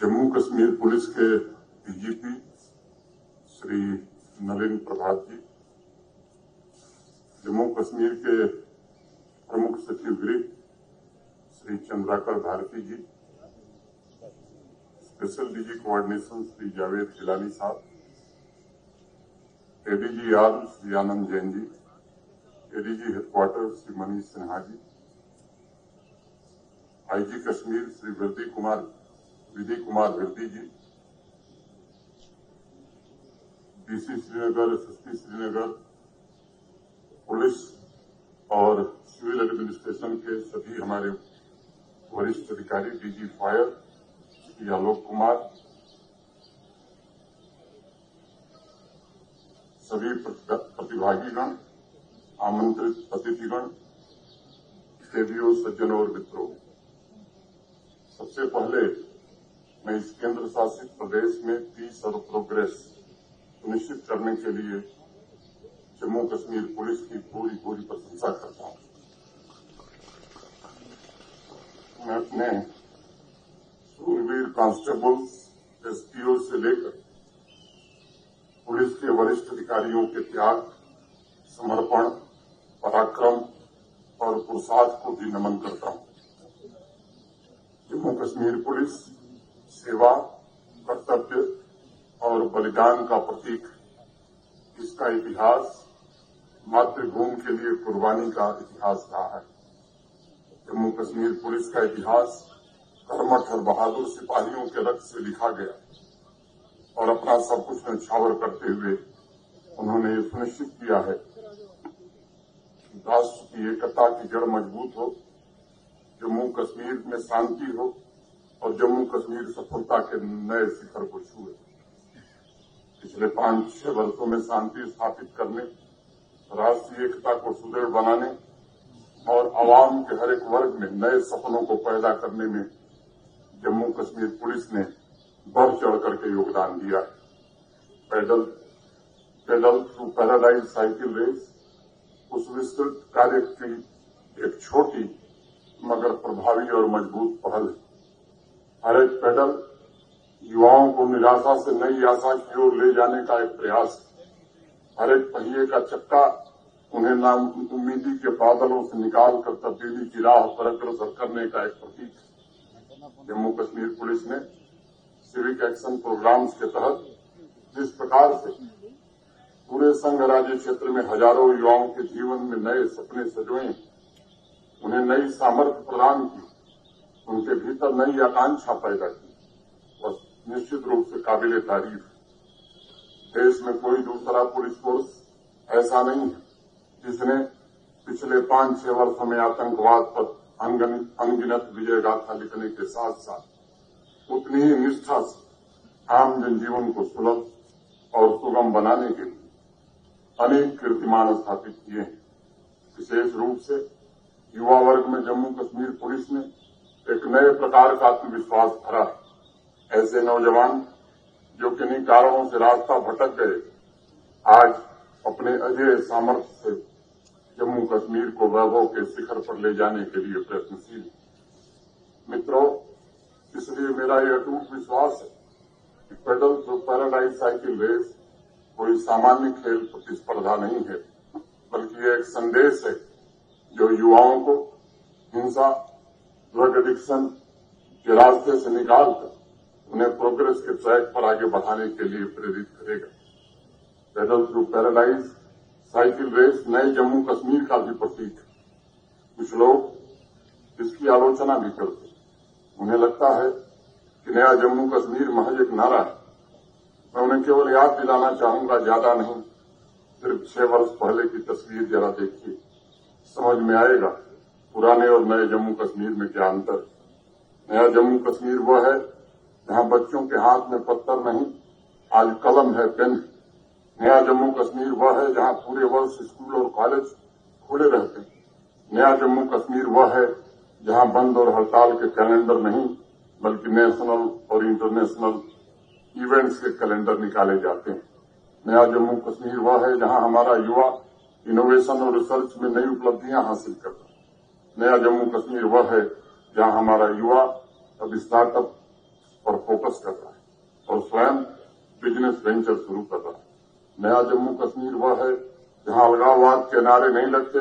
Jammu Kashmir police के DGP Shri Nalin Prabhat ji, Jammu Kashmir के प्रमुख सचिव गृह Shri Chandrakar Bharti ji, special DG coordination Shri Javed Hilani sahab, ADG arms Shri Anand Jain ji, ADG headquarter Shri Manish Sinha ji, IG Kashmir Shri Vidhi Kumar Virdi ji, DC Srinagar, SSP Srinagar, police और सिविल एडमिनिस्ट्रेशन के सभी हमारे वरिष्ठ अधिकारी, डीजी फायर श्री आलोक कुमार, सभी प्रतिभागीगण, आमंत्रित अतिथिगण, देवियों, सज्जनों और मित्रों, सबसे पहले मैं इस केंद्र शासित प्रदेश में पीस और प्रोग्रेस सुनिश्चित करने के लिए जम्मू कश्मीर पुलिस की पूरी प्रशंसा करता हूं। मैं अपने सूरवीर कांस्टेबल्स, एसपीओ से लेकर पुलिस के वरिष्ठ अधिकारियों के त्याग, समर्पण, पराक्रम और पुरुषार्थ को भी नमन करता हूं। जम्मू कश्मीर पुलिस सेवा, कर्तव्य और बलिदान का प्रतीक, इसका इतिहास मातृभूमि के लिए कुर्बानी का इतिहास रहा है। जम्मू कश्मीर पुलिस का इतिहास कर्मठ और बहादुर सिपाहियों के रक्त से लिखा गया और अपना सब कुछ न्यौछावर करते हुए उन्होंने ये सुनिश्चित किया है कि राष्ट्र की एकता की जड़ मजबूत हो, जम्मू कश्मीर में शांति हो और जम्मू कश्मीर सफलता के नए शिखर को छुए। पिछले 5-6 वर्षों में शांति स्थापित करने, राष्ट्रीय एकता को सुदृढ़ बनाने और आवाम के हर एक वर्ग में नए सपनों को पैदा करने में जम्मू कश्मीर पुलिस ने बढ़ चढ़ करके योगदान दिया है। Pedal through paradise cycle race उस विस्तृत कार्य की एक छोटी मगर प्रभावी और मजबूत पहल है। हर एक पेडल युवाओं को निराशा से नई आशा की ओर ले जाने का एक प्रयास है। हर एक पहिए का चक्का उन्हें नाउम्मीदी के बादलों से निकालकर तब्दीली की राह पर अग्रसर करने का एक प्रतीक है। जम्मू कश्मीर पुलिस ने सिविक एक्शन प्रोग्राम्स के तहत जिस प्रकार से पूरे संघ राज्य क्षेत्र में हजारों युवाओं के जीवन में नए सपने सजोए, उन्हें नई सामर्थ्य प्रदान की, उनके भीतर नई आकांक्षा पैदा की और निश्चित रूप से काबिले तारीफ। देश में कोई दूसरा पुलिस फोर्स ऐसा नहीं है जिसने पिछले 5-6 वर्षों में आतंकवाद पर अनगिनत विजय गाथा लिखने के साथ साथ उतनी ही निष्ठा से आम जनजीवन को सुलभ और सुगम बनाने के लिए अनेक कीर्तिमान स्थापित किए हैं। विशेष रूप से युवा वर्ग में जम्मू कश्मीर पुलिस ने एक नए प्रकार का आत्मविश्वास भरा है। ऐसे नौजवान जो किन्हीं कारणों से रास्ता भटक गए, आज अपने अजेय सामर्थ्य से जम्मू कश्मीर को वैभव के शिखर पर ले जाने के लिए प्रयत्नशील है। मित्रों, इसलिए मेरा यह अटूट विश्वास है कि pedal through paradise cycle race कोई सामान्य खेल प्रतिस्पर्धा नहीं है, बल्कि यह एक संदेश है जो युवाओं को हिंसा, ड्रग एडिक्शन के रास्ते से निकालकर उन्हें प्रोग्रेस के ट्रैक पर आगे बढ़ाने के लिए प्रेरित करेगा। Pedal through paradise cycle race नए जम्मू कश्मीर का भी प्रतीक है। कुछ लोग इसकी आलोचना भी करते हैं। उन्हें लगता है कि नया जम्मू कश्मीर महज एक नारा है। मैं उन्हें केवल याद दिलाना चाहूंगा, ज्यादा नहीं, सिर्फ 6 वर्ष पहले की तस्वीर जरा देखिए, समझ में आएगा पुराने और नए जम्मू कश्मीर में क्या अंतर। नया जम्मू कश्मीर वह है जहां बच्चों के हाथ में पत्थर नहीं, आज कलम है, पेन है। नया जम्मू कश्मीर वह है जहां पूरे वर्ष स्कूल और कॉलेज खुले रहते हैं। नया जम्मू कश्मीर वह है जहां बंद और हड़ताल के कैलेंडर नहीं, बल्कि नेशनल और इंटरनेशनल इवेंट्स के कैलेंडर निकाले जाते हैं। नया जम्मू कश्मीर वह है जहां हमारा युवा इनोवेशन और रिसर्च में नई उपलब्धियां हासिल करता है। नया जम्मू कश्मीर वह है जहां हमारा युवा अब स्टार्टअप पर फोकस कर रहा है और स्वयं बिजनेस वेंचर शुरू कर रहा है। नया जम्मू कश्मीर वह है जहां अलगाववाद के नारे नहीं लगते,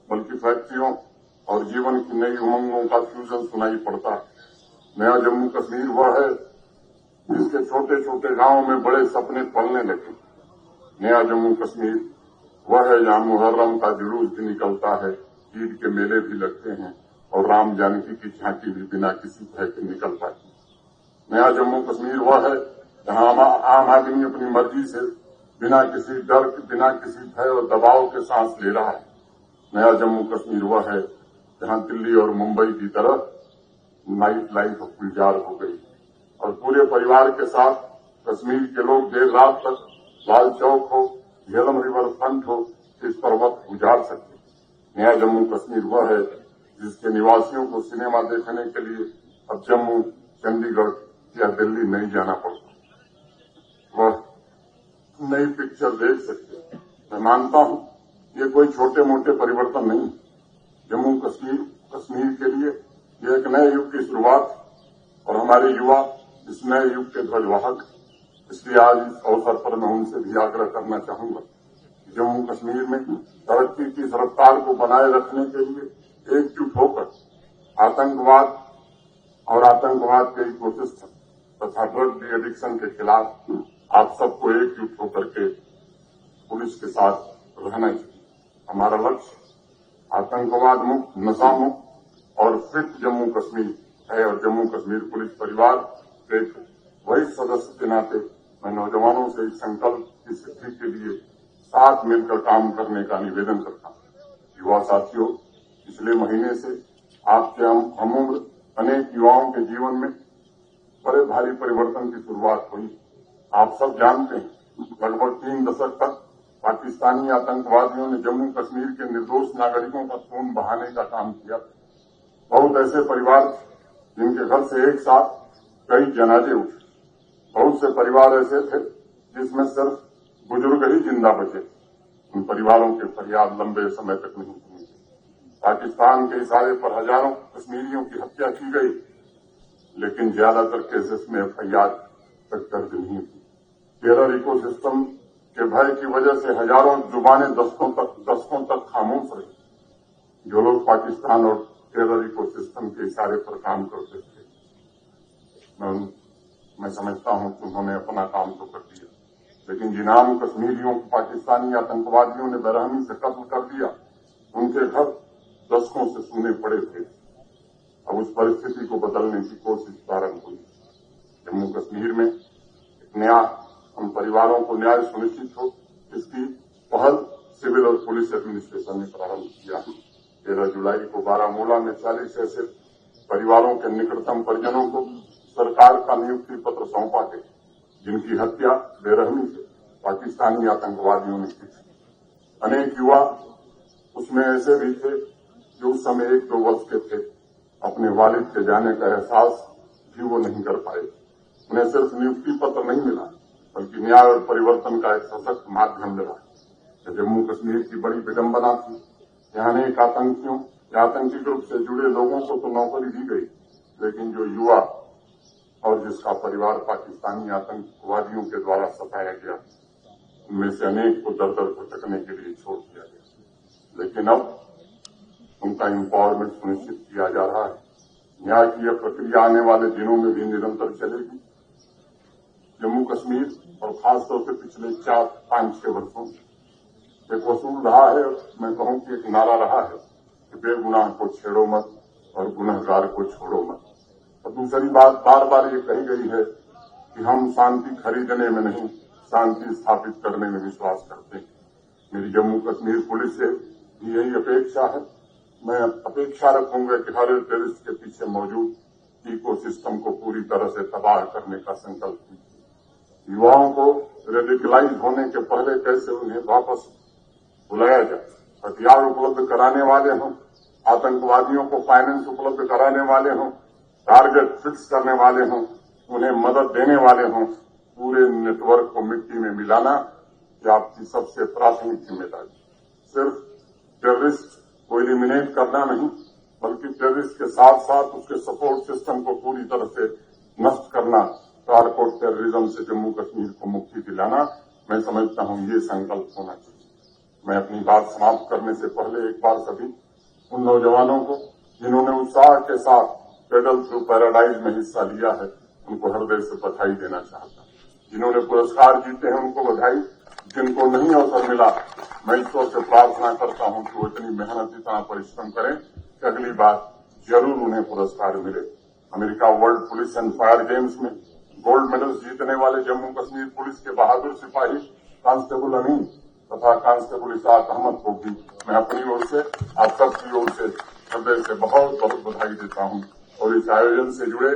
बल्कि फैक्ट्रियों और जीवन की नई उमंगों का फ्यूजन सुनाई पड़ता है। नया जम्मू कश्मीर वह है जिसके छोटे छोटे गांवों में बड़े सपने पलने लगे। नया जम्मू कश्मीर वह है जहां मुहर्रम का जुलूस भी निकलता है, ईद के मेले भी लगते हैं और राम जानकी की झांकी भी बिना किसी भय के निकल पाती। नया जम्मू कश्मीर वह है जहां आम आदमी अपनी मर्जी से बिना किसी डर, बिना किसी भय और दबाव के सांस ले रहा है। नया जम्मू कश्मीर वह है जहां दिल्ली और मुंबई की तरह नाइट लाइफ गुलजार हो गई और पूरे परिवार के साथ कश्मीर के लोग देर रात तक लाल चौक हो, झेलम रिवर फ्रंट हो, इस पर वक्त गुजार सकते। नया जम्मू कश्मीर वह है जिसके निवासियों को सिनेमा देखने के लिए अब जम्मू, चंडीगढ़ या दिल्ली नहीं जाना पड़ता, वह नई पिक्चर देख सकते। मैं मानता हूं ये कोई छोटे मोटे परिवर्तन नहीं। जम्मू कश्मीर के लिए ये एक नए युग की शुरुआत और हमारे युवा इस नए युग के ध्वजवाहक। इसलिए आज इस अवसर पर मैं उनसे भी आग्रह करना चाहूंगा कि जम्मू कश्मीर में तरक्की की रफ्तार को बनाए रखने के लिए एकजुट होकर आतंकवाद और आतंकवाद के इकोसिस्टम तथा ड्रग एडिक्शन के खिलाफ आप सबको एकजुट होकर के पुलिस के साथ रहना चाहिए। हमारा लक्ष्य आतंकवाद मुक्त, नशा मुक्त और फिट जम्मू कश्मीर है और जम्मू कश्मीर पुलिस परिवार एक वही सदस्य के नाते मैं नौजवानों से इस संकल्प की सिद्धि के लिए साथ मिलकर काम करने का निवेदन करता हूं। युवा साथियों, पिछले महीने से आपके हम उम्र अनेक युवाओं के जीवन में बड़े भारी परिवर्तन की शुरुआत हुई। आप सब जानते हैं लगभग 3 दशक तक पाकिस्तानी आतंकवादियों ने जम्मू कश्मीर के निर्दोष नागरिकों का खून बहाने का काम किया। बहुत ऐसे परिवार जिनके घर से एक साथ कई जनाजे उठे। बहुत से परिवार ऐसे थे जिसमें सिर्फ बुजुर्ग ही जिंदा बचे। उन परिवारों के फरियाद लंबे समय तक नहीं सुनी। पाकिस्तान के इशारे पर हजारों कश्मीरियों की हत्या की गई, लेकिन ज्यादातर केसेस में एफआईआर तक दर्ज नहीं हुई। टेरर इकोसिस्टम के भय की वजह से हजारों जुबानें दशकों तक खामोश रही। जो लोग पाकिस्तान और टेरर इकोसिस्टम के इशारे पर काम करते थे, मैं समझता हूं कि उन्होंने अपना काम तो कर दिया, लेकिन जिन आम कश्मीरियों को पाकिस्तानी आतंकवादियों ने बेरहमी से कत्ल कर दिया, उनके घर दशकों से सूने पड़े थे। अब उस परिस्थिति को बदलने की कोशिश प्रारंभ हुई। जम्मू कश्मीर में एक नया उन परिवारों को न्याय सुनिश्चित हो, इसकी पहल सिविल और पुलिस एडमिनिस्ट्रेशन ने प्रारंभ किया। 13 जुलाई को बारामूला में 40 ऐसे परिवारों के निकटतम परिजनों को सरकार का नियुक्ति पत्र सौंपा गया, जिनकी हत्या बेरहमी से पाकिस्तानी आतंकवादियों ने की थी। अनेक युवा उसमें ऐसे भी थे जो उस समय 1-2 वर्ष के थे। अपने वालिद के जाने का एहसास भी वो नहीं कर पाए। उन्हें सिर्फ नियुक्ति पत्र नहीं मिला, बल्कि न्याय और परिवर्तन का एक सशक्त माध्यम मिला। जम्मू कश्मीर की बड़ी विडंबना थी। यहाँ अनेक आतंकियों या आतंकी ग्रुप से जुड़े लोगों को तो नौकरी दी गई, लेकिन जो युवा और जिसका परिवार पाकिस्तानी आतंकवादियों के द्वारा सताया गया, उनमें से अनेक को दर दर भटकने के लिए छोड़ दिया गया। लेकिन अब उनका एम्पावरमेंट सुनिश्चित किया जा रहा है। न्याय की यह प्रक्रिया आने वाले दिनों में भी निरंतर चलेगी। जम्मू कश्मीर और खासतौर से पिछले 4-5-6 वर्षों में एक वसूल रहा है, मैं कहूं कि एक नारा रहा है कि बेगुनाह को छेड़ो मत और गुनहगार को छोड़ो मत। और दूसरी बात बार बार ये कही गई है कि हम शांति खरीदने में नहीं, शांति स्थापित करने में विश्वास करते हैं। मेरी जम्मू कश्मीर पुलिस से भी यही अपेक्षा है। मैं अपेक्षा रखूंगा कि हर टेररिस्ट के पीछे मौजूद इकोसिस्टम को पूरी तरह से तबाह करने का संकल्प कीजिए। युवाओं को रेडिकलाइज होने के पहले कैसे उन्हें वापस बुलाया जाए, हथियार उपलब्ध कराने वाले हों, आतंकवादियों को फाइनेंस उपलब्ध कराने वाले हों, टारगेट फिक्स करने वाले हों, उन्हें मदद देने वाले हों, पूरे नेटवर्क को मिट्टी में मिलाना ये आपकी सबसे प्राथमिक जिम्मेदारी। सिर्फ टेररिस्ट को एलिमिनेट करना नहीं, बल्कि टेररिस्ट के साथ साथ उसके सपोर्ट सिस्टम को पूरी तरह से नष्ट करना और टेररिज्म से जम्मू कश्मीर को मुक्ति दिलाना, मैं समझता हूं ये संकल्प होना चाहिए। मैं अपनी बात समाप्त करने से पहले एक बार सभी उन नौजवानों को जिन्होंने उत्साह के साथ पेडल थ्रू पैराडाइज में हिस्सा लिया है, उनको हृदय से बधाई देना चाहता हूं। जिन्होंने पुरस्कार जीते हैं उनको बधाई, जिनको नहीं अवसर मिला, मैं ईश्वर से प्रार्थना करता हूं कि वो इतनी मेहनत, इतना परिश्रम करें कि अगली बार जरूर उन्हें पुरस्कार मिले। America world police and fire games में गोल्ड मेडल्स जीतने वाले जम्मू कश्मीर पुलिस के बहादुर सिपाही कांस्टेबल अमीन तथा कांस्टेबल इसाक अहमद को भी मैं अपनी ओर से, आप सबकी ओर से हृदय से बहुत बहुत बधाई देता हूं। और इस आयोजन से जुड़े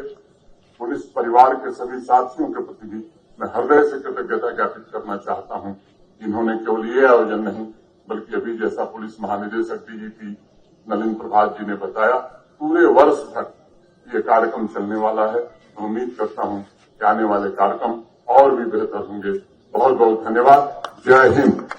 पुलिस परिवार के सभी साथियों के प्रति भी मैं हृदय से कृतज्ञता ज्ञापित करना चाहता हूं, जिन्होंने केवल ये आयोजन नहीं बल्कि अभी जैसा पुलिस महानिदेशक डीजीपी नलिन प्रभात जी ने बताया, पूरे वर्ष तक ये कार्यक्रम चलने वाला है। मैं उम्मीद करता हूं कि आने वाले कार्यक्रम और भी बेहतर होंगे। बहुत बहुत धन्यवाद। जय हिंद।